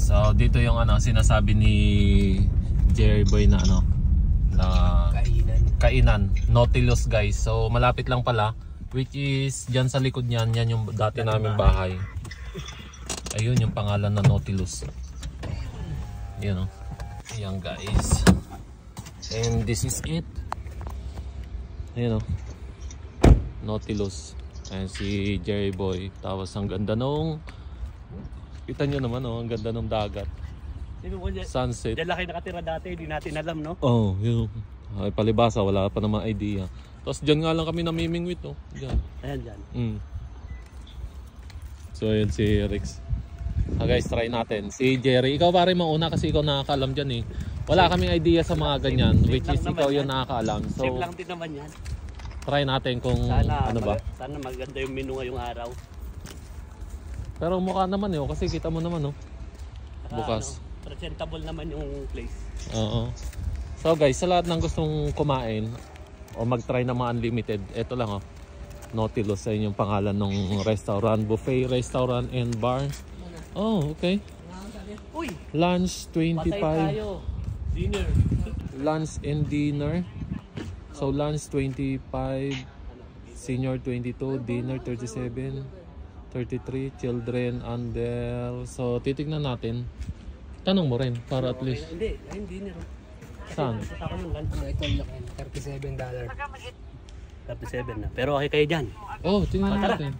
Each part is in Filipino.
So dito yung ano sinasabi ni Jerry Boy na ano na kainan Nautilus guys. So malapit lang pala, which is dyan sa likod niyan, yan yung dati naming bahay. Ayun yung pangalan na Nautilus. Yan o. Yan guys. And this is it. Ayan o. Nautilus. Ayan si Jerry Boy. Tapos ang ganda nung kita nyo naman o, ang ganda nung dagat. Sunset. Diyan lang kayo nakatira dati, hindi natin alam, no? Oh, yun. Ay, palibasa, wala pa namang idea. Tapos dyan nga lang kami namimingwit, no? Dyan. Ayan, dyan. So, yun si Rex. Guys, try natin. Si Jerry, ikaw pare mauna kasi ikaw nakakaalam dyan eh. Wala kaming idea sa mga ganyan, which is ikaw yung nakakaalam. So, safe lang din naman yan. Try natin kung sana, ano ba. Sana maganda yung menu ngayong araw. Pero mukha naman eh, kasi kita mo naman, no? Bukas. Presentable naman yung place. Oo. So guys, sa lahat ng gustong kumain o mag-try ng mga unlimited, eto lang oh. Nautilus sa inyong pangalan ng restaurant, buffet, restaurant and bar. Oh, okay. Uy! Lunch 25. Tayo. Dinner. Lunch and dinner. So lunch 25, senior 22, dinner 37, 33, children under. So titignan natin. Tanong mo rin para at least. Hindi, ayun dinner. Saan? Ito yung $37. 37 na. Pero okay kayo dyan. Oh, tingnan Tara. natin.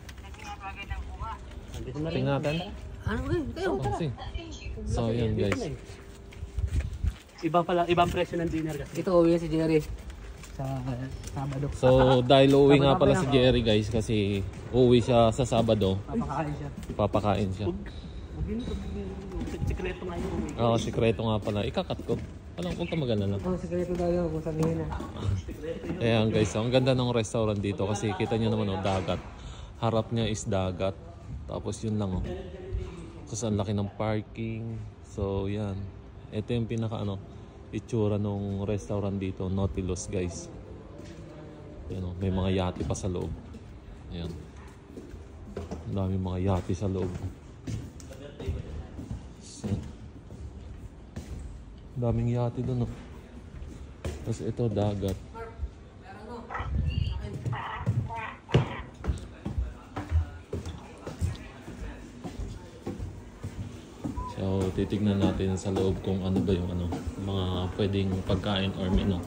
Andito na rin. Tingnan natin. Ano kayo? Oh, see. So yun guys. Ibang presyo ng dinner kasi. Ito uwi si Jerry sa Sabado. So dahil uuwi nga pala si Jerry guys kasi uuwi siya sa Sabado. Papakain siya. Papakain siya. Sikreto nga yung uwi. Oo, sikreto nga pala. Ikakat ko. Alam, huwag ka mag-alala. Oh, sikreto daw yun kung sabihin na. Ayan guys, ang ganda ng restaurant dito kasi kita nyo naman oh, dagat. Harap niya is dagat. Tapos yun lang oh. Tapos ang laki ng parking. So yan. Ito yung pinaka ano, itsura ng restaurant dito, Nautilus guys. Ayan oh, may mga yate pa sa loob. Ayan. Ang dami mga yate sa loob. So, daming yate doon oh. Tapos ito dagat. So titignan natin sa loob kung ano ba yung ano, mga pwedeng pagkain or menu.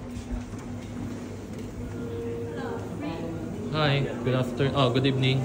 Hi, good afternoon. Oh, good evening.